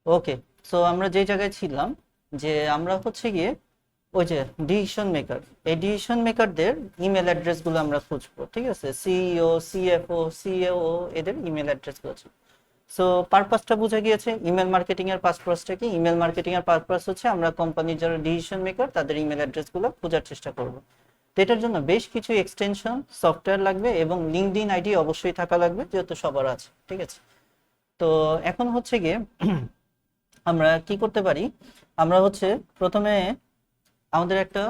ওকে, so আমরা যে জায়গায় ছিলাম, যে আমরা হচ্ছে গিয়ে ওই যে ডিসিশন মেকার, এই ডিসিশন মেকারদের ইমেল অ্যাড্রেসগুলো আমরা খুঁজবো, ঠিক আছে? সিইও, সিএফও, সিএও, এদের ইমেল অ্যাড্রেসগুলো আছে। সো পারপাসটা বোঝা গিয়েছে। ইমেল মার্কেটিং এর পারপাসটা কি? ইমেল মার্কেটিং এর পারপাস হচ্ছে আমরা কোম্পানির যারা ডিসিশন মেকার তাদের ইমেল অ্যাড্রেসগুলো খোঁজার চেষ্টা করব। তো এটার জন্য বেশ কিছু এক্সটেনশন সফটওয়্যার লাগবে এবং লিঙ্কডইন আইডি অবশ্যই থাকা লাগবে, যেহেতু সবার আছে, ঠিক আছে? তো এখন হচ্ছে গিয়ে আমরা কি করতে পারি, আমরা হচ্ছে প্রথমে আমাদের একটা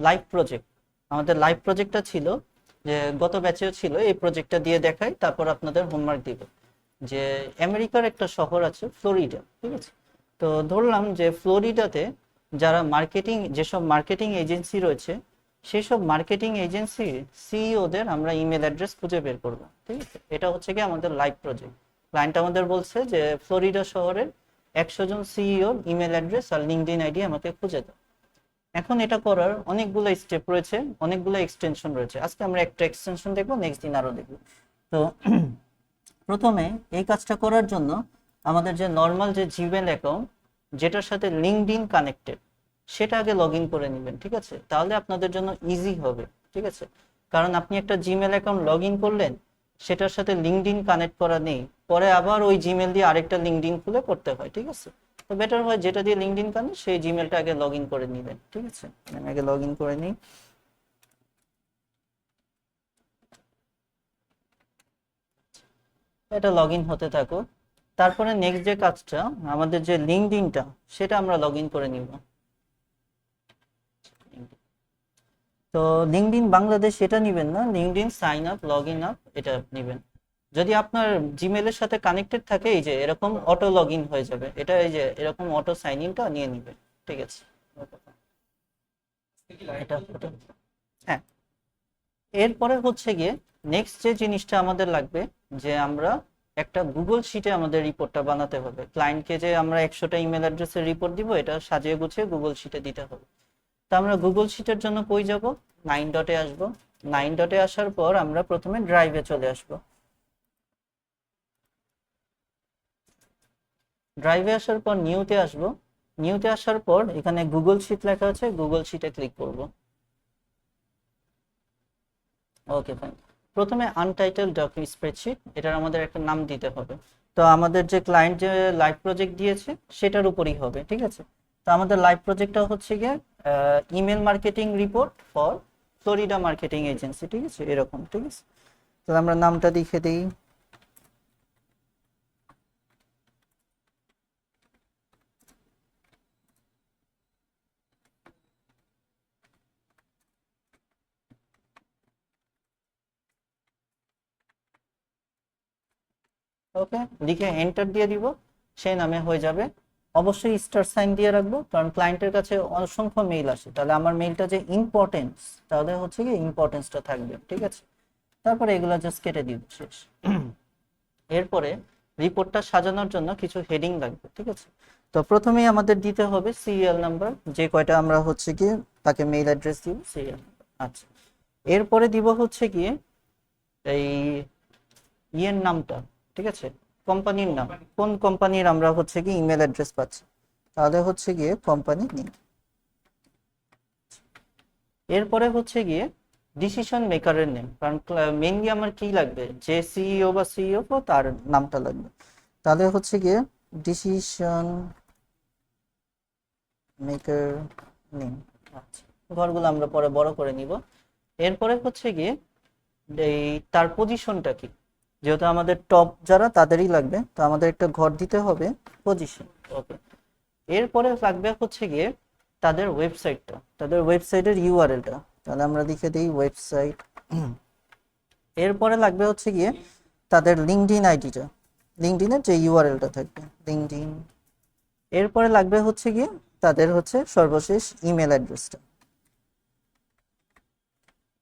লাইভ প্রজেক্ট, আমাদের লাইভ প্রজেক্টটা ছিল যে গত ব্যাচেও ছিল, এই প্রজেক্টটা দিয়ে দেখাই, তারপর আপনাদের হোমওয়ার্ক দিব। যে আমেরিকার একটা শহর আছে ফ্লোরিডা, ঠিক আছে? তো ধরলাম যে ফ্লোরিডাতে যারা মার্কেটিং, যেসব মার্কেটিং এজেন্সি রয়েছে, সেসব মার্কেটিং এজেন্সির সিইওদের আমরা ইমেল অ্যাড্রেস খুঁজে বের করব, ঠিক আছে? এটা হচ্ছে কি আমাদের লাইভ প্রজেক্ট। ক্লায়েন্ট আমাদের বলছে যে ফ্লোরিডা শহরের 100 জন সিইওর ইমেল অ্যাড্রেস আর লিঙ্কডইন আইডি আমাকে খুঁজে দাও। এখন এটা করার অনেকগুলো স্টেপ রয়েছে, অনেকগুলো এক্সটেনশন রয়েছে। আজকে আমরা একটা এক্সটেনশন দেখবো, নেক্সট দিন আরো দেখবো। তো প্রথমে এই কাজটা করার জন্য আমাদের যে নর্মাল যে জিমেল অ্যাকাউন্ট যেটার সাথে লিঙ্কডইন কানেক্টেড, সেটা আগে লগ ইন করে নেবেন, ঠিক আছে? তাহলে আপনাদের জন্য ইজি হবে, ঠিক আছে? কারণ আপনি একটা জিমেল অ্যাকাউন্ট লগ ইন করলেন, সেটার সাথে লিঙ্কডইন কানেক্ট করা নেই, পরে আবার ওই জিমেল দিয়ে আরেকটা লিঙ্কডইন খুলে করতে হয়, ঠিক আছে? তো বেটার হয় যেটা দিয়ে লিঙ্কডইন কানেক্ট সেই জিমেলটা আগে লগ ইন করে নেবেন, ঠিক আছে? আমি আগে লগ ইন করে নিই। এটা লগ ইন হতে থাকো। তারপরে নেক্সট যে কাজটা, আমাদের যে লিঙ্কডইনটা সেটা আমরা লগ ইন করে নিব। তো লিঙ্কডইন বাংলাদেশ এটা নিবেন না, LinkedIn sign up, log in up এটা নিবেন। যদি আপনার জিমেলের সাথে কানেক্টেড থাকে, এই যে এরকম অটো লগ ইন হয়ে যাবে, এটা এই যে এরকম অটো সাইন ইনটা নিয়ে নিবে, ঠিক আছে? এটা হ্যাঁ। এরপরে হচ্ছে গিয়ে নেক্সট যে জিনিসটা আমাদের লাগবে, যে আমরা একটা গুগল শিটে আমাদের রিপোর্টটা বানাতে হবে। ক্লায়েন্টকে যে আমরা 100টা ইমেল অ্যাড্রেসের রিপোর্ট দিব, এটা সাজিয়ে গুছিয়ে গুগল শিটে দিতে হবে। তো আমরা গুগল শিটের জন্য কই যাব? 9 ডটে আসবো। 9 ডটে আসার পর আমরা প্রথমে ড্রাইভে চলে আসব। ড্রাইভে আসার পর নিউতে আসব। নিউতে আসার পর এখানে গুগল শিট লেখা আছে, গুগল শিটে ক্লিক করব। Okay fine. প্রথমে আনটাইটেল ডকুমেন্ট স্প্রেডশিট, এটার আমাদের একটা নাম দিতে হবে। তো আমাদের যে ক্লায়েন্ট যে লাইভ প্রজেক্ট দিয়েছে সেটার উপরই হবে, ঠিক আছে? তো আমাদের লাইভ প্রজেক্টটা হচ্ছে গিয়ে email marketing report for Florida marketing agency, ঠিক আছে? এরকম, ঠিক আছে? তাহলে আমরা নামটা লিখে দিই। ওকে, লিখে এন্টার দিয়ে দিব, সেই নামে হয়ে যাবে। অবশ্যই স্টার সাইন দিয়ে রাখবো, কারণ ক্লায়েন্টের কাছে অসংখ্য মেইল আসে, তাহলে আমার মেইলটা যে ইম্পর্টেন্স, তাহলে হচ্ছে কি ইম্পর্টেন্সটা থাকবে, ঠিক আছে? তারপরে এগুলো জাস্ট কেটে দিব, শেষ। এরপরে রিপোর্টটা সাজানোর জন্য কিছু হেডিং লাগবে, ঠিক আছে? তো প্রথমেই আমাদের দিতে হবে সিরিয়াল নাম্বার, যে কয়টা আমরা হচ্ছে গিয়ে তাকে মেইল অ্যাড্রেস দিব, সিরিয়াল নাম্বার। আচ্ছা, এরপরে দিব হচ্ছে গিয়ে এই ইয়ের নামটা, ঠিক আছে? কোম্পানির নাম, কোন কোম্পানির আমরা হচ্ছে কি ইমেল অ্যাড্রেস পাচ্ছি, তাহলে হচ্ছে গিয়ে কোম্পানি নেম। এরপরে হচ্ছে গিয়ে ডিসিশন মেকারের নেম, কারণ মেইনলি আমার কি লাগবে, যে সিইও বা সিইও তার নামটা লাগবে। তাহলে হচ্ছে গিয়ে ডিসিশন মেকার নেম। আচ্ছা, ঘরগুলো আমরা পরে বড় করে নিব। এরপরে হচ্ছে গিয়ে এই তার পজিশনটা কি, যেহেতু আমাদের টপ যারা তাদেরই লাগবে, তো আমাদের একটা ঘর দিতে হবে পজিশন। ওকে, এরপরে লাগবে হচ্ছে গিয়ে তাদের ওয়েবসাইটটা, তাদের ওয়েবসাইটের ইউআরএলটা, তাহলে আমরা লিখে দিই ওয়েবসাইট। এরপরে লাগবে হচ্ছে গিয়ে তাদের লিঙ্কডইন আইডিটা, লিঙ্কডইনের যে ইউআরএলটা থাকবে লিঙ্কডইন। এরপরে লাগবে হচ্ছে গিয়ে তাদের হচ্ছে সর্বশেষ ইমেল অ্যাড্রেসটা।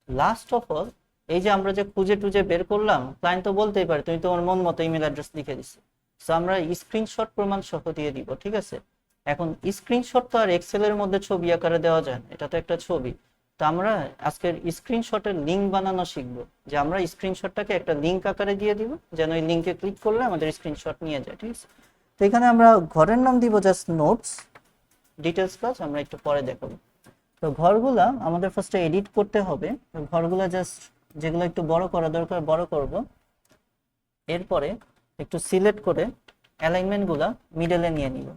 লাস্ট অফ অল, এই যে আমরা যে খুঁজে টুজে বের করলাম, ক্লায়েন্ট তো বলতেই পারে তুমি তোমার মন মতো ইমেল অ্যাড্রেস লিখে দিছো, সো আমরা স্ক্রিনশট প্রমাণ সহ দিয়ে দিব, ঠিক আছে? এখন স্ক্রিনশট তো আর এক্সেল এর মধ্যে ছবি আকারে দেওয়া যায় না, এটা তো একটা ছবি। তো আমরা আজকের স্ক্রিনশটের লিঙ্ক বানানো শিখবো, যে আমরা স্ক্রিনশটটাকে একটা লিঙ্ক আকারে দিয়ে দিব, যেন ওই লিঙ্কে ক্লিক করলে আমাদের স্ক্রিনশট নিয়ে যায়, ঠিক আছে? তো তো এখানে আমরা ঘরের নাম দিব জাস্ট নোটস, ডিটেলস ক্লাস আমরা একটু পরে দেখাবো। তো ঘরগুলা আমাদের ফার্স্টে এডিট করতে হবে। তো ঘরগুলা জাস্ট যেগুলো একটু বড় করা দরকার বড় করব, এরপরে একটু সিলেক্ট করে অ্যালাইনমেন্টগুলা মিডলে নিয়ে নিব।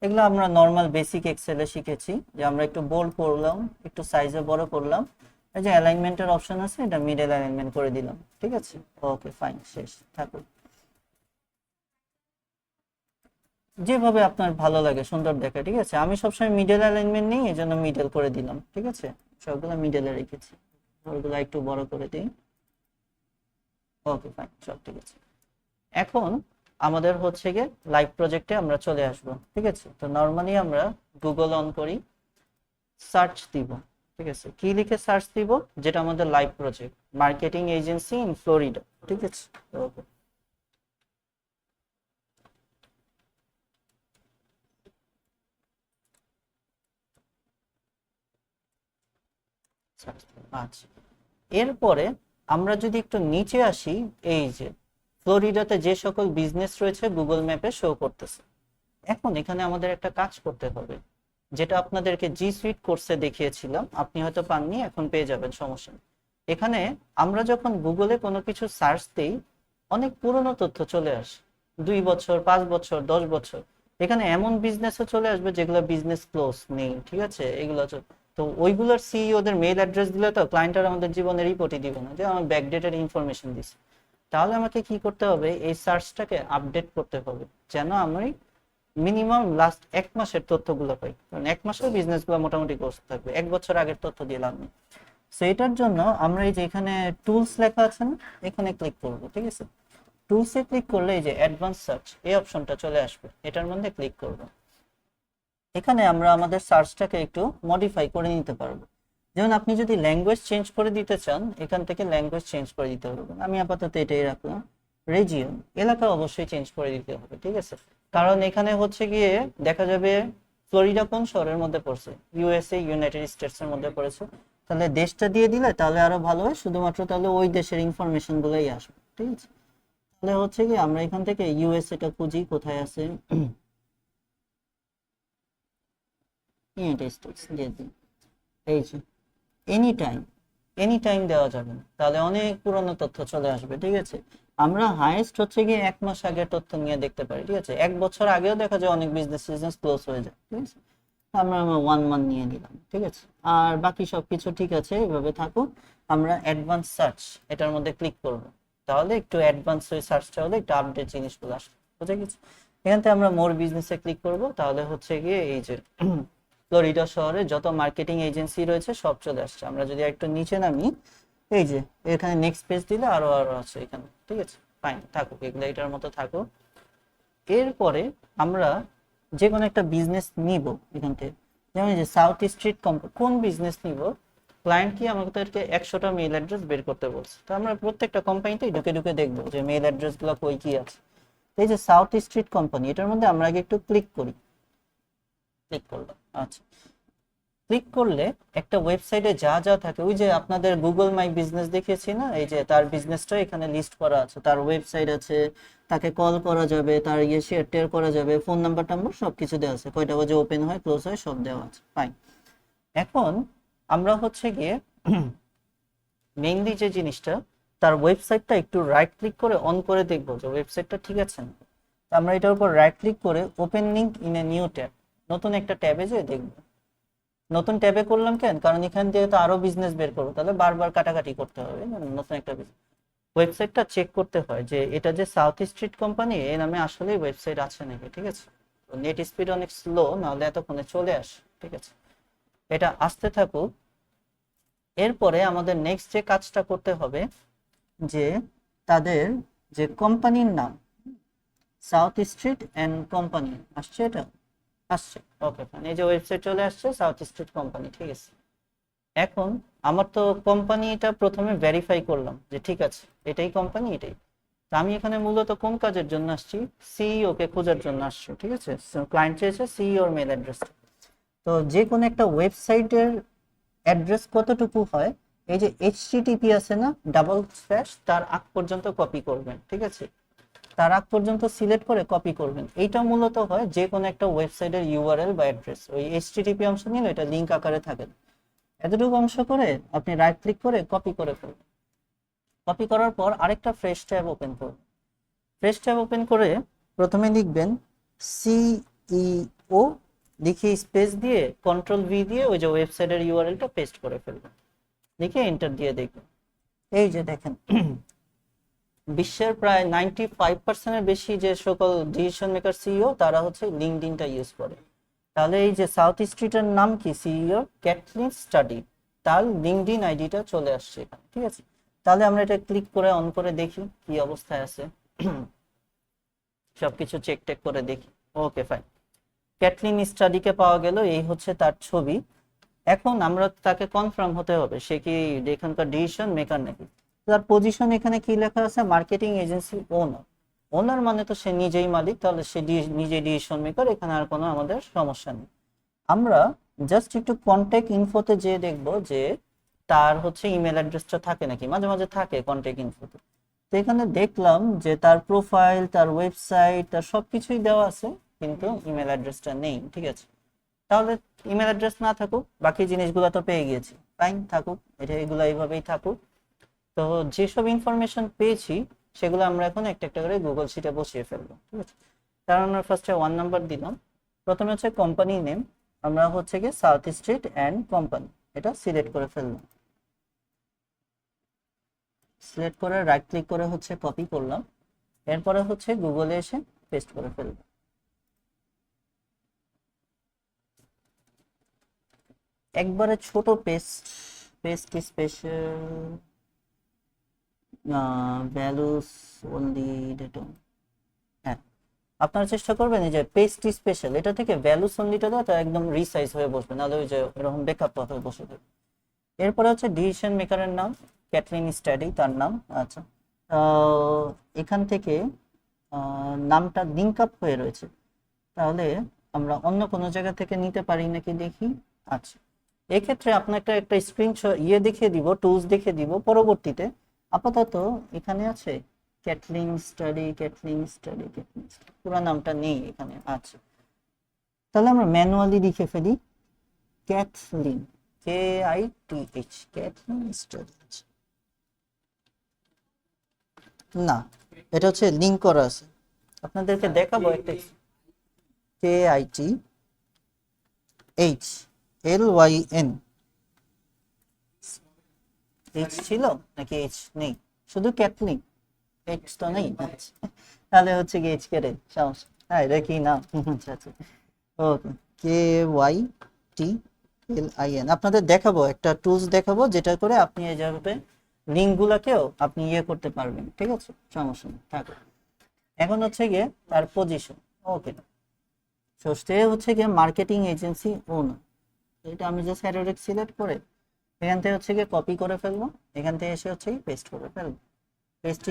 এগুলো আমরা নর্মাল বেসিক এক্সেলে শিখেছি, যে আমরা একটু বোল্ড করলাম, একটু সাইজে বড় করলাম, এই যে অ্যালাইনমেন্টের অপশন আছে এটা মিডল অ্যালাইনমেন্ট করে দিলাম, ঠিক আছে। ওকে ফাইন, শেষ থাকুক। যেভাবে আপনার ভালো লাগে সুন্দর দেখে, ঠিক আছে। আমি সবসময় মিডল অ্যালাইনমেন্ট নিই, এই জন্য মিডল করে দিলাম, ঠিক আছে। সবগুলো মিডলে রেখেছি, ওগুলো একটু বড় করে দিই। ওকে ফাইন, সব ঠিক আছে। এখন আমাদের হচ্ছে গিয়ে লাইভ প্রজেক্টে আমরা চলে আসব, ঠিক আছে। তো নর্মালি আমরা গুগল অন করি, সার্চ দিব, ঠিক আছে। কি লিখে সার্চ দিব? যেটা আমাদের live project, marketing agency in Florida, ঠিক আছে। ওকে, আচ্ছা। এরপরে আমরা যদি একটু নিচে আসি, এই যে ফ্লোরিডাতে যে সকল বিজনেস রয়েছে গুগল ম্যাপে শো করতেছে। এখন এখানে আমাদের একটা কাজ করতে হবে, যেটা আপনাদেরকে জি সুইট কোর্সে দেখিয়েছিলাম, আপনি হয়তো পাননি, এখন পেয়ে যাবেন, সমস্যা নেই। এখানে আমরা যখন গুগলে কোনো কিছু সার্চ দিই, অনেক পুরনো তথ্য চলে আসে, 2 বছর, 5 বছর, 10 বছর। এখানে এমন বিজনেসও চলে আসবে যেগুলো বিজনেস ক্লোজ নেই, ঠিক আছে। এগুলো তো ওইগুলোর সিইওদের মেইল অ্যাড্রেস দিলে তো ক্লায়েন্টরা আমাদের জীবনের রিপোর্টই দিবে না, যে আমার ব্যাকডেটেড ইনফরমেশন দিছে। তাহলে আমাকে কি করতে হবে? এই সার্চটাকে আপডেট করতে হবে, যেন আমি মিনিমাম লাস্ট 1 মাসের তথ্যগুলো পাই, কারণ 1 মাসের বিজনেসগুলো মোটামুটি ক্লোজ থাকবে, 1 বছর আগের তথ্য দিলাম না। সেইটার জন্য আমরা এই যে এখানে টুলস লেখা আছে না, এখানে ক্লিক করব, ঠিক আছে। টুলসে ক্লিক করলে এই যে অ্যাডভান্স সার্চ এই অপশনটা চলে আসবে, এটার মধ্যে ক্লিক করব। এখানে আমরা আমাদের সার্চটাকে একটু মডিফাই করে নিতে পারবো। যেমন আপনি যদি ল্যাঙ্গুয়েজ চেঞ্জ করে দিতে চান, এখান থেকে ল্যাঙ্গুয়েজ চেঞ্জ করে দিতে পারবেন। আমি আপাতত এটাই রাখলাম। রিজিয়ন, এলাকা অবশ্যই চেঞ্জ করে দিতে হবে, ঠিক আছে। কারণ এখানে হচ্ছে গিয়ে দেখা যাবে ফ্লোরিডা কোন শহরের মধ্যে পড়ছে, ইউএসএ, ইউনাইটেড স্টেটস এর মধ্যে পড়েছে। তাহলে দেশটা দিয়ে দিলে তাহলে আরো ভালো হয়, শুধুমাত্র তাহলে ওই দেশের ইনফরমেশন গুলোই আসবে, ঠিক আছে। তাহলে হচ্ছে কি আমরা এখান থেকে ইউএসএ টা খুঁজি, কোথায় আছে, ইউনাইটেড স্টেটস দিয়ে দিই। এই যে এনি টাইম, এনি টাইম দেওয়া যাবে না, তাহলে অনেক পুরনো তথ্য চলে আসবে, ঠিক আছে। আমরা হাইয়েস্ট হচ্ছে গিয়ে 1 মাস আগের তথ্য নিয়ে দেখতে পারি, ঠিক আছে। 1 বছর আগেও দেখা যায় অনেক বিজনেস ক্লোজ হয়ে যায়, ঠিক আছে। আমরা 1 মান্থ নিয়ে নিলাম, ঠিক আছে। আর বাকি সবকিছু ঠিক আছে, এভাবে থাকুক। আমরা অ্যাডভান্স সার্চ এটার মধ্যে ক্লিক করব, তাহলে একটু অ্যাডভান্স ওই সার্চটা হলে একটু আপডেট জিনিসগুলো আসবে, বুঝে গেছে। এখান থেকে আমরা মোর বিজনেসে ক্লিক করব, তাহলে হচ্ছে গিয়ে এই যে ফ্লোরিডা শহরে যত মার্কেটিং এজেন্সি রয়েছে সব চলে আসছে। আমরা যদি একটু নিচে নামি, এই যে এখানে নেক্সট পেজ দিলে আরো আরো আছে এখানে, ঠিক আছে। ফাইন থাকুক, এগুলো এটার মতো থাকুক। এরপরে আমরা যে কোনো একটা বিজনেস নিব এখান থেকে, যেমন যে সাউথ স্ট্রিট কোম্পানি, কোন বিজনেস নিব, ক্লায়েন্ট কি আমাদেরকে 100টা মেইল অ্যাড্রেস বের করতে বলছে। তো আমরা প্রত্যেকটা কোম্পানিতেই ঢুকে ঢুকে দেখবো যে মেইল অ্যাড্রেস গুলো কই কি আছে। এই যে সাউথ স্ট্রিট কোম্পানি, এটার মধ্যে আমরা আগে একটু ক্লিক করি, ক্লিক করলাম, আচ্ছা। ক্লিক করলে একটা ওয়েবসাইটে যা যা থাকে, ওই যে আপনাদের গুগল মাই বিজনেস দেখিয়েছি না, এই যে তার বিজনেসটা এখানে লিস্ট করা আছে, তার ওয়েবসাইট আছে, তাকে কল করা যাবে, তার শেয়ার টেয়ার করা যাবে, ফোন নাম্বার টাম্বার সবকিছু দেওয়া আছে, কয়টা বাজে ওপেন হয় ক্লোজ হয় সব দেওয়া আছে, ফাইন। এখন আমরা হচ্ছে গিয়ে মেইনলি যে জিনিসটা, তার ওয়েবসাইটটা একটু রাইট ক্লিক করে অন করে দেখবো যে ওয়েবসাইটটা ঠিক আছে না। আমরা এটার উপর রাইট ক্লিক করে open link in a new tab, নতুন একটা ট্যাবে যে দেখবো। নতুন ট্যাবে করলাম কেন, কারণ এখান থেকে তো আরো বিজনেস বের করবো, তাহলে বারবার কাটাকাটি করতে হবে, নতুন একটা ওয়েবসাইটটা চেক করতে হয় যে এটা যে সাউথ স্ট্রিট কোম্পানি এর নামে আসলেই ওয়েবসাইট আছে নাকি, ঠিক আছে। নেট স্পিড অনেক স্লো, নাহলে এতক্ষণে চলে আসে, ঠিক আছে। এটা আসতে থাকুক। এরপরে আমাদের নেক্সট যে কাজটা করতে হবে, যে তাদের যে কোম্পানির নাম, সাউথ স্ট্রিট এন্ড কোম্পানি আসছে, এটা আসছে, ওকে ফাইন। এই যে ওয়েবসাইট চলে আসছে সাউথ স্ট্রিট কোম্পানি, ঠিক আছে। এখন আমার তো কোম্পানিটা প্রথমে ভেরিফাই করলাম যে ঠিক আছে এটাই কোম্পানি, এটাই। তো আমি এখানে মূলত কোন কাজের জন্য আসছি, সিইও কে খোঁজার জন্য আসছি, ঠিক আছে। ক্লায়েন্ট চেয়েছে সিইওর মেল অ্যাড্রেস। তো যে কোনো একটা ওয়েবসাইটের অ্যাড্রেস কতটুকু হয়, এই যে এইচটিটিপি আছে না, ডাবল স্ল্যাশ, তার আগ পর্যন্ত কপি করবেন, ঠিক আছে। তার আগ পর্যন্ত সিলেক্ট করে কপি করবেন। এইটা মূলত হয় যে কোনো একটা ওয়েবসাইটের ইউআরএল বা অ্যাড্রেস, ওই এইচটিটিপি অংশ নিলে এটা লিংক আকারে থাকে। এতটুকু অংশ করে আপনি রাইট ক্লিক করে কপি করে ফেলবেন। কপি করার পর আরেকটা ফ্রেশ ট্যাব ওপেন করুন। ফ্রেশ ট্যাব ওপেন করে প্রথমে লিখবেন সিইও, লিখে স্পেস দিয়ে কন্ট্রোল ভি দিয়ে ওই যে ওয়েবসাইটের ইউআরএলটা পেস্ট করে ফেলবেন। লিখে এন্টার দিয়ে দেখবেন, এই যে দেখেন বিশ্বের প্রায় 95% বেশি যে সকল ডিসিশন মেকার সিইও তারা হচ্ছে লিঙ্কডইনটা ইউজ করে। তাহলে এই যে সাউথ স্ট্রিটের নাম কি, সিইও ক্যাটলিন স্টাডি, তার লিঙ্কডইন আইডিটা চলে আসছে এখানে, ঠিক আছে। তাহলে আমরা এটা ক্লিক করে অন করে দেখি কি অবস্থায় আছে, সবকিছু চেক টেক করে দেখি। ওকে ফাইন, ক্যাটলিন স্টাডিকে পাওয়া গেল, এই হচ্ছে তার ছবি। এখন আমরা তাকে কনফার্ম হতে হবে সে কি এখানকার ডিসিশন মেকার নাকি। তার পজিশন এখানে কি লেখা আছে, মার্কেটিং এজেন্সি ওনার। ওনার মানে তো সে নিজেই মালিক, তাহলে সে নিজেই ডিসিশন মেকার, এখানে আর কোনো আমাদের সমস্যা নেই। আমরা জাস্ট একটু কন্ট্যাক্ট ইনফোতে যেয়ে দেখবো যে তার হচ্ছে ইমেল অ্যাড্রেসটা থাকে নাকি, মাঝে মাঝে থাকে কন্ট্যাক্ট ইনফোতে। তো এখানে দেখলাম যে তার প্রোফাইল, তার ওয়েবসাইট, তার সবকিছুই দেওয়া আছে, কিন্তু ইমেল অ্যাড্রেসটা নেই, ঠিক আছে। তাহলে ইমেল অ্যাড্রেস না থাকুক, বাকি জিনিসগুলো তো পেয়ে গিয়েছি, ফাইন থাকুক, এটা এগুলো এইভাবেই থাকুক। তো যেসব ইনফরমেশন পেয়েছি সেগুলো আমরা এখন একটা একটা করে গুগল শিটে বসিয়ে ফেলবো, ঠিক আছে। তার আমরা ফার্স্টে 1 নাম্বার দিলাম। প্রথমে হচ্ছে কোম্পানি নেম, আমরা হচ্ছে কি সাউথ স্ট্রিট অ্যান্ড কোম্পানি, এটা সিলেক্ট করে ফেললাম। সিলেক্ট করে রাইট ক্লিক করে হচ্ছে কপি করলাম। এরপরে হচ্ছে গুগলে এসে পেস্ট করে ফেলবো। একবারে ছোট paste special values only data. হ্যাঁ, আপনারা চেষ্টা করবেন এই যে পেস্ট স্পেশাল এটা থেকে ভ্যালুস অনলিটা দাও, তা একদম রিসাইজ হয়ে বসবে, নাহলে ওই যে এরকম বেকআপ হয়ে বসে যাবে। এরপরে হচ্ছে ডিসিশন মেকারের নাম ক্যাটলিন স্টাডি, তার নাম। আচ্ছা, এখান থেকে নামটা লিঙ্ক আপ হয়ে রয়েছে, তাহলে আমরা অন্য কোনো জায়গা থেকে নিতে পারি নাকি দেখি। আচ্ছা, এক্ষেত্রে আপনাকে একটা স্ক্রিনশট দেখিয়ে দিব, টুলস দেখিয়ে দিব পরবর্তীতে। আপাতত এখানে আছে ক্যাটলিন স্টাডি পুরো নামটা নেই এখানে। আচ্ছা, তাহলে আমরা ম্যানুয়ালি লিখে ফেলি ক্যাটলিন, KITH, ক্যাটলিন স্টাডি। না, এটা হচ্ছে লিঙ্ক করা আছে, আপনাদেরকে দেখাবো একটা। KITHLYN, এইচ ছিল নাকি এইচ নেই, শুধু ক্যাটলিন, এইচ তো নেই। আচ্ছা, তাহলে হচ্ছে কি এইচ কেটে সমস্যা, হ্যাঁ এটা কি নাম। আচ্ছা আচ্ছা, ওকে, KYTLIN। আপনাদের দেখাবো একটা টুলস দেখাবো, যেটা করে আপনি এই যাবে লিঙ্ক গুলাকেও আপনি করতে পারবেন, ঠিক আছে, সমস্যা নেই থাকো। এখন হচ্ছে গিয়ে তার পজিশন, ওকে, তো সে হচ্ছে গিয়ে মার্কেটিং এজেন্সি ওনার। এটা আমি জাস্ট অ্যারোরেক সিলেক্ট করে এখান থেকে হচ্ছে গিয়ে কপি করে ফেলবো, এখান থেকে এসে হচ্ছে পেস্ট করে ফেলবো। পেস্ট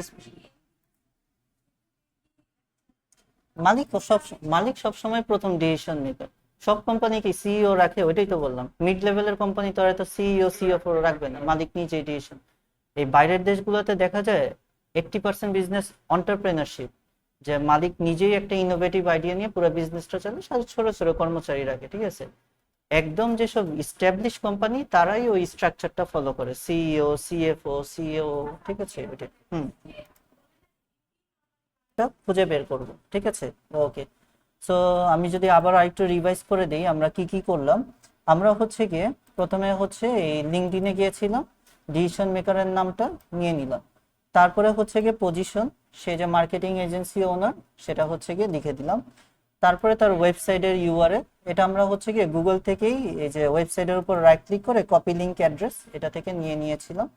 মালিক সব সময় প্রথম ডিসিশন মেকার। সব কোম্পানি কি সিইও রাখে, ওইটাই তো বললাম, মিড লেভেলের কোম্পানি তো আর সিইও সিএফও রাখবে না, মালিক নিজেই ডিসিশন। এই বাইরের দেশগুলোতে দেখা যায় 80% বিজনেস এন্টারপ্রেনারশিপ, যে মালিক নিজেই একটা ইনোভেটিভ আইডিয়া নিয়ে পুরো বিজনেসটা চালায়, সাথে ছোট ছোট কর্মচারী রাখে, ঠিক আছে। একদম যেসব ইস্টাবলিশ কোম্পানি তারাই ওই স্ট্রাকচারটা ফলো করে, সিইও সিএফও সিও, ঠিক আছে। ওইটা খুঁজে বের করব, ঠিক আছে। ওকে, সো আমি যদি আবার আরেকটু রিভাইজ করে দিই আমরা কি কি করলাম। আমরা হচ্ছে গিয়ে প্রথমে হচ্ছে এই লিঙ্কডইনে গিয়েছিলাম, ডিসিশন মেকারের নামটা নিয়ে নিলাম। তারপরে হচ্ছে গিয়ে পজিশন, সে যে মার্কেটিং এজেন্সি ওনার, সেটা হচ্ছে গিয়ে লিখে দিলাম। তারপরে তার ওয়েবসাইটের ইউআরএল, এটা আমরা হচ্ছে গিয়ে গুগল থেকেই এই যে ওয়েবসাইটের উপর রাইট ক্লিক করে কপি লিঙ্ক অ্যাড্রেস এটা থেকে নিয়েছিলাম।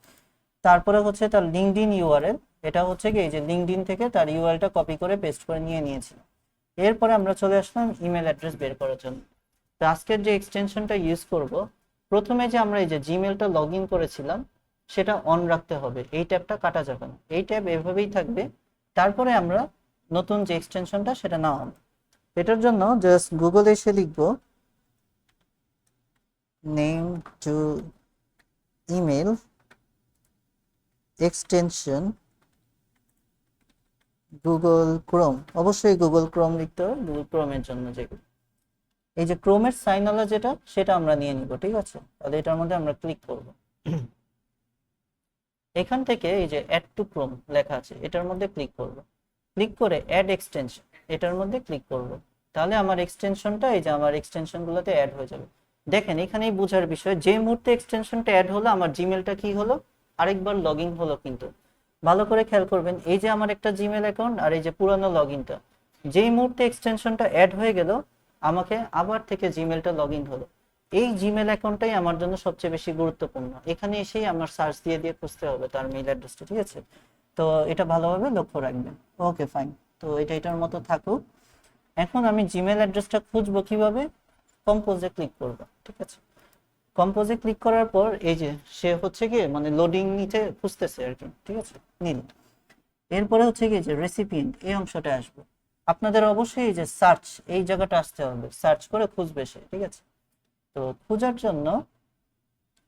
তারপরে হচ্ছে তার লিঙ্কডইন ইউআরএল, এটা হচ্ছে কি এই যে লিঙ্কডইন থেকে তার ইউআরএলটা কপি করে পেস্ট করে নিয়েছিলাম। এরপরে আমরা চলে আসলাম ইমেল অ্যাড্রেস বের করার জন্য। তো আজকের যে এক্সটেনশনটা ইউজ করব, প্রথমে যে আমরা এই যে জিমেলটা লগ ইন করেছিলাম সেটা অন রাখতে হবে, এই ট্যাবটা কাটা যাবে না, এই ট্যাব এভাবেই থাকবে। তারপরে আমরা নতুন যে এক্সটেনশনটা সেটা না হবে। এটার জন্য জাস্ট গুগলে এসে লিখবো name to email extension Google Chrome, অবশ্যই গুগল ক্রোম লিখতে হবে, গুগল ক্রোমের জন্য যেগুলো, এই যে ক্রোমের সাইনওয়ালা যেটা সেটা আমরা নিয়ে নিব, ঠিক আছে। তাহলে এটার মধ্যে আমরা ক্লিক করব। এখান থেকে এই যে অ্যাড টু ক্রোম লেখা আছে এটার মধ্যে ক্লিক করব। ক্লিক করে অ্যাড এক্সটেনশন এটার মধ্যে ক্লিক করব। তাহলে আমার এক্সটেনশনটা এই যে আমার এক্সটেনশনগুলোতে অ্যাড হয়ে যাবে। দেখেন এখানেই বোঝার বিষয়, যে মুহূর্তে এক্সটেনশনটা অ্যাড হলো আমার জিমেলটা কি হলো, আরেকবার লগ ইন হলো। কিন্তু ভালো করে খেয়াল করবেন, এই যে আমার একটা জিমেল অ্যাকাউন্ট আর এই যে পুরানো লগ ইনটা, যেই মুহূর্তে এক্সটেনশনটা অ্যাড হয়ে গেল আমাকে আবার থেকে জিমেলটা লগ ইন হলো। এই জিমেল অ্যাকাউন্টটাই আমার জন্য সবচেয়ে বেশি গুরুত্বপূর্ণ। এখানে এসেই আমার সার্চ দিয়ে দিয়ে খুঁজতে হবে তার মেইল অ্যাড্রেসটা, ঠিক আছে। তো এটা ভালোভাবে লক্ষ্য রাখবেন। ওকে ফাইন, তো এটা এটার মতো থাকুক। এখন আমি জিমেল অ্যাড্রেসটা খুঁজবো কিভাবে, কম্পোজে ক্লিক করব, ঠিক আছে। কম্পোজে ক্লিক করার পর এই যে সে হচ্ছে কি মানে লোডিং নিতে খুঁজতেছে আর কি, ঠিক আছে, নিন। এরপরে হচ্ছে কি যে রেসিপিয়েন্ট এই অংশটা আসবে। আপনাদের অবশ্যই এই যে সার্চ এই জায়গাটা আসতে হবে, সার্চ করে খুঁজবে সে, ঠিক আছে। তো খোঁজার জন্য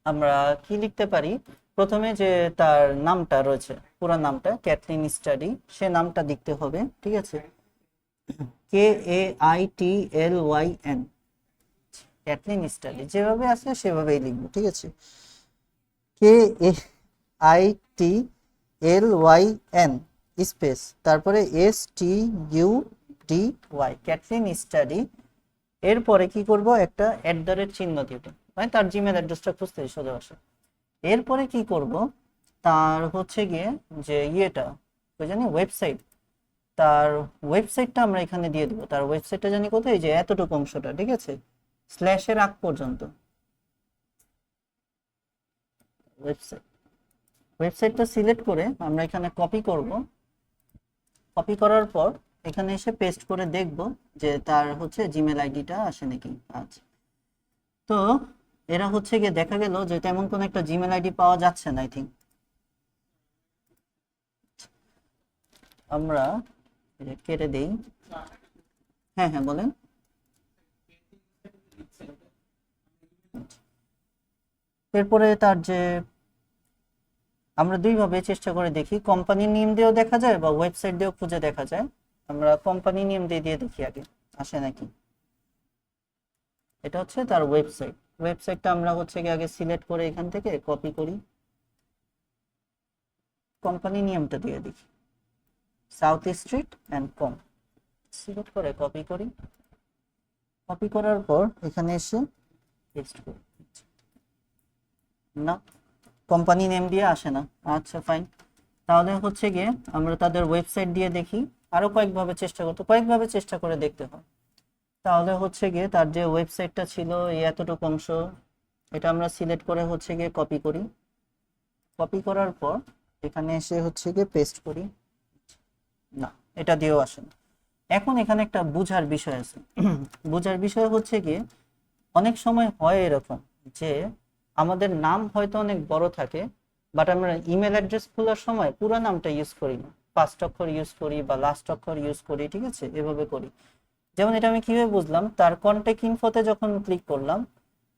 আমরা কি লিখতে পারি, প্রথমে যে তার নামটা রয়েছে পুরো নামটা ক্যাথলিন স্টাডি, সে নামটা লিখতে হবে, ঠিক আছে। KAITLYN, ক্যাথলিন স্টাডি যেভাবে আছে সেভাবেই লিখবো, ঠিক আছে। KAITLYN স্পেস তারপরে STUDY ক্যাথলিন স্টাডি। এরপরে কি করব, একটা চিহ্ন দিব, মানে তার জিমেল অ্যাড্রেসটা খুঁজতে সোজা আসে। এরপরে কি করব, তার হচ্ছে গিয়ে যে ইয়েটা ওই জানি ওয়েবসাইট, তার ওয়েবসাইটটা আমরা এখানে দিয়ে দেবো। তার ওয়েবসাইটটা জানি কোথায়, এই যে এতটুকু অংশটা, ঠিক আছে, স্ল্যাশের আগ পর্যন্ত ওয়েবসাইট। ওয়েবসাইটটা সিলেক্ট করে আমরা এখানে কপি করব। কপি করার পর এখানে এসে পেস্ট করে দেখব যে তার হচ্ছে জিমেল আইডিটা আসে নাকি। আচ্ছা, তো এরা হচ্ছে গিয়ে দেখা গেল যে তেমন কোন একটা জিমেল আইডি পাওয়া যাচ্ছে না, আই থিঙ্ক। আমরা কেটে দেই। হ্যাঁ হ্যাঁ বলেন। এরপরে তার যে আমরা দুইভাবে চেষ্টা করে দেখি, কোম্পানি নেম দিয়েও দেখা যায় বা ওয়েবসাইট দিয়েও খুঁজে দেখা যায়। আমরা কোম্পানি নেম দিয়ে দিয়ে দেখি আগে আসে নাকি। এটা হচ্ছে তার ওয়েবসাইট। ওয়েবসাইটটা আমরা হচ্ছে গিয়ে আগে সিলেক্ট করে এখান থেকে কপি করি, কোম্পানি নেমটা দিয়ে দেখি south street and com, select করে কপি করি। কপি করার পর এখানে এসে পেস্ট করি, না কোম্পানি নেম দিয়ে আসে না। আচ্ছা ফাইন, তাহলে হচ্ছে গিয়ে আমরা তাদের ওয়েবসাইট দিয়ে দেখি। আরো কয়েকভাবে চেষ্টা করে দেখতে হয়। তাহলে হচ্ছে গিয়ে তার যে ওয়েবসাইটটা ছিল এই এতটুকু অংশ, এটা আমরা সিলেক্ট করে হচ্ছে গিয়ে কপি করি। কপি করার পর এখানে এসে হচ্ছে গিয়ে পেস্ট করি, না এটা দিয়েও আসে না। এখন এখানে একটা বুঝার বিষয় আছে। বুঝার বিষয় হচ্ছে গিয়ে অনেক সময় হয় এরকম যে আমাদের নাম হয়তো অনেক বড় থাকে, বাট আমরা ইমেল অ্যাড্রেস খোলার সময় পুরো নামটা ইউজ করি না, ফার্স্ট অক্ষর ইউজ করি বা লাস্ট অক্ষর ইউজ করি, ঠিক আছে, এভাবে করি। যেমন এটা আমি কিভাবে বুঝলাম, তার কন্টাক্ট ইনফোতে যখন ক্লিক করলাম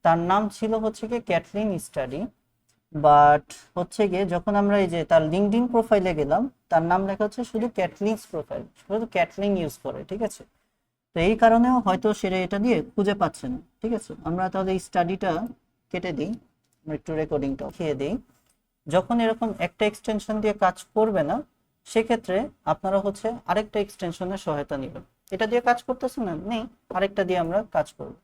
তার নাম ছিল হচ্ছে গিয়ে ক্যাথলিন স্টাডি, বাট হচ্ছে গিয়ে যখন আমরা এই যে তার লিঙ্কডইন প্রোফাইলে গেলাম তার নাম লেখা হচ্ছে শুধু ক্যাথলিনস প্রোফাইল, শুধু ক্যাথলিন ইউজ করে, ঠিক আছে। তো এই কারণেও হয়তো সেটা এটা দিয়ে খুঁজে পাচ্ছে না, ঠিক আছে। আমরা তাহলে এই স্টাডিটা কেটে দিই, একটু রেকর্ডিংটা খেয়ে দিই। যখন এরকম একটা এক্সটেনশন দিয়ে কাজ করবে না সেক্ষেত্রে আপনারা হচ্ছে আরেকটা এক্সটেনশনের সহায়তা নেবেন। এটা দিয়ে কাজ করতেছে না, নেই, আরেকটা দিয়ে আমরা কাজ করব।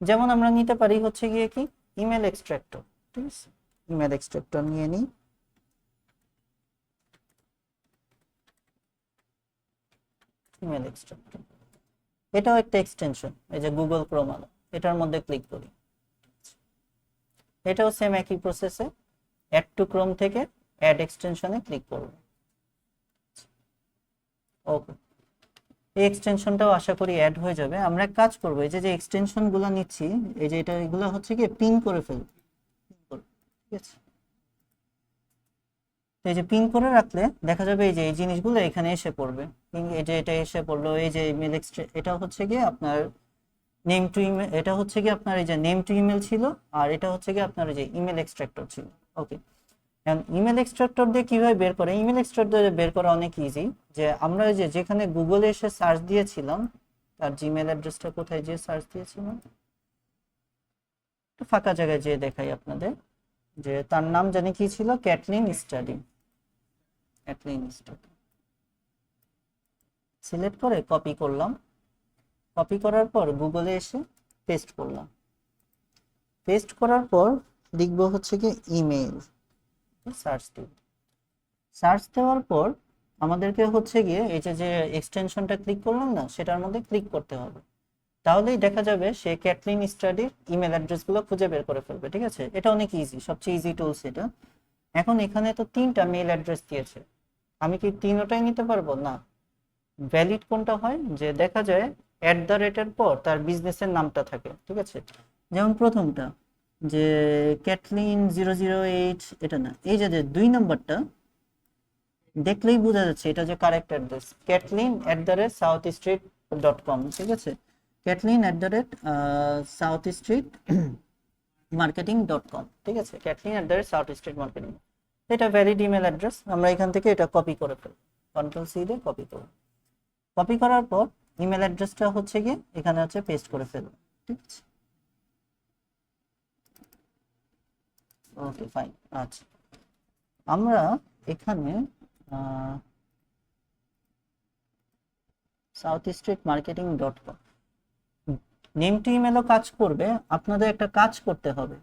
যেমন আমরা নিতে পারি হচ্ছে গিয়ে কি ইমেল এক্সট্রাক্টর, ঠিক আছে। ইমেল এক্সট্রাক্টর নিয়ে নিই। ইমেল এক্সট্রাক্টর এটাও একটা এক্সটেনশন, এই যে গুগল ক্রোম আলো, এটার মধ্যে ক্লিক করি। এটাও সেম একই প্রসেসে অ্যাড টু ক্রোম থেকে অ্যাড এক্সটেনশনে ক্লিক করব। ওকে, এই এক্সটেনশনটাও আশা করি অ্যাড হয়ে যাবে। আমরা এক কাজ করব, এই যে যে এক্সটেনশন গুলো নিচ্ছি এই যে এগুলো হচ্ছে কি পিন করে ফেলব, ঠিক আছে। তো এই যে পিন করে রাখলে দেখা যাবে এই যে এই জিনিসগুলো এখানে এসে পড়বে। এই যে এটা এসে পড়লো, এই যে ইমেল এটা হচ্ছে গিয়ে আপনার নেম টু ইমেল, এটা হচ্ছে কি আপনার এই যে নেম টু ইমেল ছিল, আর এটা হচ্ছে কি আপনার এই যে ইমেল এক্সট্রাক্টর ছিল। ওকে, এখন ইমেল এক্সট্রাক্টর দিয়ে কিভাবে বের করে, ইমেল এক্সট্রাক্টর দিয়ে বের করা অনেক ইজি। যে আমরা ওই যে যেখানে গুগলে এসে সার্চ দিয়েছিলাম, তার জিমেল অ্যাড্রেসটা কোথায় যে সার্চ দিয়েছিলাম, একটু ফাঁকা জায়গায় যেয়ে দেখাই আপনাদের, যে তার নাম জানি কি ছিল, Catlin study. Catlin study select করে কপি করলাম। কপি করার পর গুগলে এসে পেস্ট করলাম। পেস্ট করার পর লিখবো হচ্ছে কি ইমেল, সার্চ দিব। সার্চ দেওয়ার পর আমাদেরকে হচ্ছে গিয়ে এই যে এক্সটেনশনটা ক্লিক করলাম না, সেটার মধ্যে ক্লিক করতে হবে। তাহলেই দেখা যাবে সে ক্যাটলিন স্টাডির ইমেল অ্যাড্রেসগুলো খুঁজে বের করে ফেলবে। ঠিক আছে, এটা অনেক ইজি, সবচেয়ে ইজি টুলস এটা। এখন এখানে তো 3টা মেল অ্যাড্রেস দিয়েছে, আমি কি 3টাই নিতে পারবো না? ভ্যালিড কোনটা হয়, যে দেখা যায় @এর পর তার বিজনেসের নামটা থাকে। ঠিক আছে, যেমন প্রথমটা যে ক্যাটলিন 008, এটা না, এই যে 2 নম্বরটা দেখলেই বোঝা যাচ্ছে এটা যে কারেক্ট অ্যাড্রেস, catlin@southstreet.com। ঠিক আছে, catlin@southstreetmarketing.com। ঠিক আছে, catlin@southstreetmarketing, এটা ভ্যালিড ইমেল অ্যাড্রেস। আমরা এখান থেকে এটা কপি করে ফেলব, কন্ট্রোল সি দিয়ে কপি করব। কপি করার পর ইমেল অ্যাড্রেসটা হচ্ছে গিয়ে এখানে হচ্ছে পেস্ট করে ফেলব। ঠিক আছে, ওকে ফাইন। আচ্ছা, আমরা এখানে southstreetmarketing.com নেম টু ইমেলও কাজ করবে। আপনাদের একটা কাজ করতে হবে,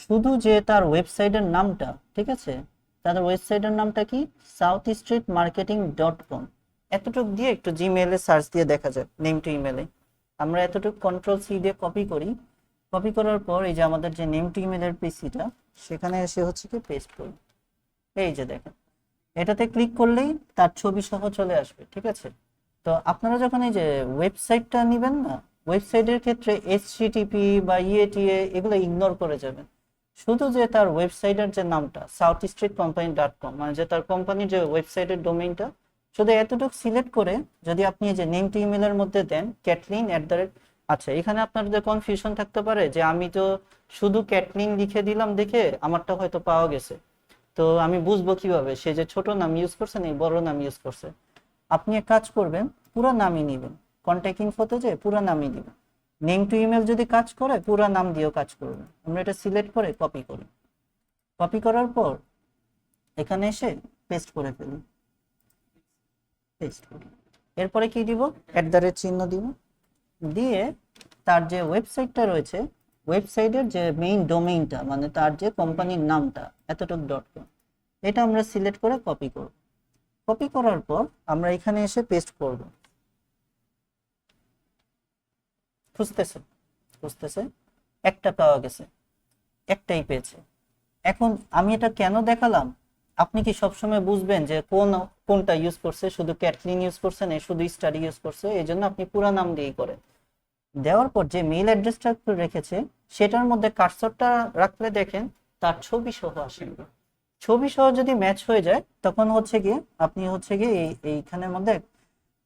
শুধু যে তার ওয়েবসাইটের নামটা, ঠিক আছে, তাদের ওয়েবসাইটের নামটা কি, southstreetmarketing.com, এতটুকু দিয়ে একটু জিমেইলে সার্চ দিয়ে দেখা যায় নেম টু ইমেলে। আমরা এতটুকু কন্ট্রোল সি দিয়ে কপি করি। কপি করার পর এই যে আমাদের যে নেম টু ইমেলের পিসিটা, সেখানে এসে হচ্ছে কি পেস্ট করি। এই যে দেখেন, এটাতে ক্লিক করলেই তার ছবি সহ চলে আসবে। ঠিক আছে, তো আপনারা যখন এই যে ওয়েবসাইটটা নেবেন না, ওয়েবসাইটের ক্ষেত্রে HTTP বা ইএটিএ এগুলো ইগনোর করে যাবেন। শুধু যে তার ওয়েবসাইটের যে নামটা southstreetcompany.com, মানে যে তার কোম্পানির যে ওয়েবসাইটের ডোমেইনটা, শুধু এতটুকু সিলেক্ট করে যদি আপনি এই যে নেম টু ইমেলের মধ্যে দেন ক্যাটলিন আচ্ছা, এখানে আপনাদের কনফিউশন থাকতে পারে যে আমি তো শুধু ক্যাটলিন লিখে দিলাম দেখে আমারটা হয়তো পাওয়া গেছে, তো আমি বুঝবো কিভাবে সে যে ছোট নাম ইউজ করছে না বড় নাম ইউজ করছে? আপনি এক কাজ করবেন, পুরো নামই নেবেন, কন্ট্যাক্ট ইনফোতে যে পুরো নামই দিবেন। নেম টু ইমেল যদি কাজ করে পুরো নাম দিয়েও কাজ করবেন। আমরা এটা সিলেক্ট করে কপি করি। কপি করার পর এখানে এসে পেস্ট করে ফেলি। পেস্ট করি, এরপরে কি দিব, চিহ্ন দিব, দিয়ে তার যে ওয়েবসাইটটা রয়েছে, ওয়েবসাইটের যে মেইন ডোমেইনটা, মানে তার যে কোম্পানির নামটা এতটুক.com, এটা আমরা সিলেক্ট করে কপি করব। কপি করার পর আমরা এখানে এসে পেস্ট করব। খুঁজতেছে খুঁজতেছে, একটা পাওয়া গেছে, একটাই পেয়েছে। এখন আমি এটা কেন দেখালাম, আপনি কি সবসময় বুঝবেন যে কোনটা ইউজ করছে? শুধু ক্যাটলিন ইউজ করছে না, শুধু স্টাডি ইউজ করছে? এই জন্য আপনি পুরো নাম দিয়েই করেন। দেওয়ার পর যে মেইল অ্যাড্রেসটা রেখেছে সেটার মধ্যে কার্সরটা রাখলে দেখেন তার ছবি সহ আসে। ছবি সহ যদি ম্যাচ হয়ে যায় তখন হচ্ছে গিয়ে আপনি হচ্ছে গিয়ে এইখানের মধ্যে,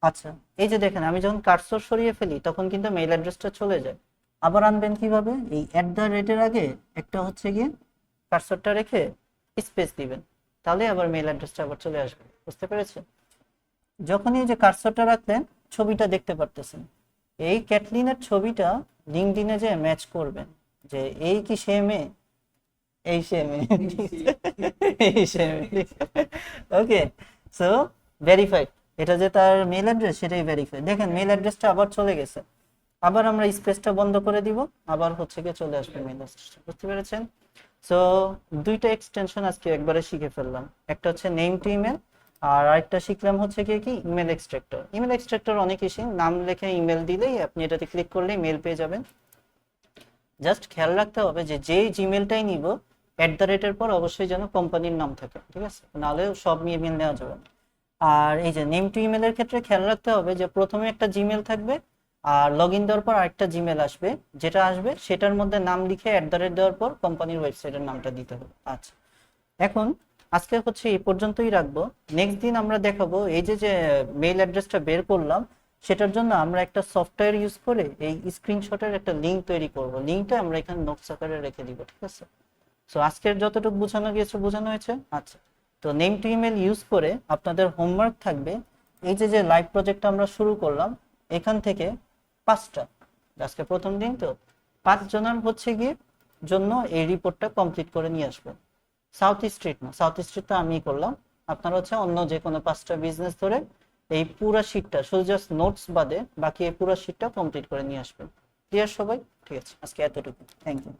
আচ্ছা এই যে দেখেন আমি যখন কার্সর সরিয়ে ফেলি তখন কিন্তু মেইল অ্যাড্রেসটা চলে যায়। আবার আনবেন কিভাবে, এই @এর আগে একটা হচ্ছে গিয়ে কার্সরটা রেখে স্পেস দিবেন, তাহলে আবার মেইল অ্যাড্রেসটা আবার চলে আসবে। বুঝতে পেরেছেন? যখনই যে কার্সরটা রাখলেন ছবিটা দেখতে পারতেছেন, এই ক্যাটলিনের ছবিটা লিঙ্কডইনে যে ম্যাচ করবেন, যে এই কি সে মেয়ে, এই সে মেয়ে, এই সে মেয়ে। ওকে, সো ভেরিফাইড, এটা যে তার মেল অ্যাড্রেস সেটাই ভেরিফাই। দেখেন মেল অ্যাড্রেসটা আবার চলে গেছে। আবার আমরা স্পেসটা বন্ধ করে দিব, আবার হচ্ছে গিয়ে চলে আসবে মেল অ্যাড্রেসটা। বুঝতে পেরেছেন? সো দুইটা এক্সটেনশন আজকে একবারে শিখে ফেললাম, একটা হচ্ছে নেম টু ইমেল, আর আরেকটা শিখলাম হচ্ছে কি ইমেল এক্সট্রাক্টর। ইমেল এক্সট্রাক্টর অনেক ইজি, নাম লিখে ইমেল দিলেই আপনি এটাতে ক্লিক করলেই মেল পেয়ে যাবেন। জাস্ট খেয়াল রাখতে হবে যে যেই জিমেলটাই নিব @এর পর অবশ্যই যেন কোম্পানির নাম থাকে। ঠিক আছে, নাহলে সব ইমেল নেওয়া যাবে না। আর এই যে নেম টু ইমেলের ক্ষেত্রে খেয়াল রাখতে হবে যে প্রথমে একটা জিমেল থাকবে, আর লগ ইন দেওয়ার পর আরেকটা জিমেল আসবে, যেটা আসবে সেটার মধ্যে নাম লিখে দেওয়ার পর কোম্পানির ওয়েবসাইটের নামটা দিতে হবে। আচ্ছা, এখন আজকে হচ্ছে এই পর্যন্তই রাখবো। নেক্সট দিন আমরা দেখাবো এই যে মেইল অ্যাড্রেসটা বের করলাম, সেটার জন্য আমরা একটা সফটওয়্যার ইউজ করে এই স্ক্রিনশটের একটা লিঙ্ক তৈরি করব। লিঙ্কটা আমরা এখানে নোটস আকারে রেখে দিব। ঠিক আছে, সো আজকের যতটুকু বোঝানো গিয়েছে বোঝানো হয়েছে। আচ্ছা, তো নেম টু ইমেল ইউজ করে আপনাদের হোমওয়ার্ক থাকবে এই যে যে লাইভ প্রজেক্টটা আমরা শুরু করলাম এখান থেকে 5টা, আজকে প্রথম দিন তো 5 জনের হচ্ছে গিয়ে জন্য এই রিপোর্টটা কমপ্লিট করে নিয়ে আসবেন। সাউথ স্ট্রিট না, সাউথ স্ট্রিটটা আমিই করলাম, আপনারা হচ্ছে অন্য যে কোনো 5টা বিজনেস ধরে এই পুরো শিটটা শুধু জাস্ট নোটস বাদে বাকি এই পুরো শিটটা কমপ্লিট করে নিয়ে আসবেন। ক্লিয়ার সবাই? ঠিক আছে, আজকে এতটুকু, থ্যাংক ইউ।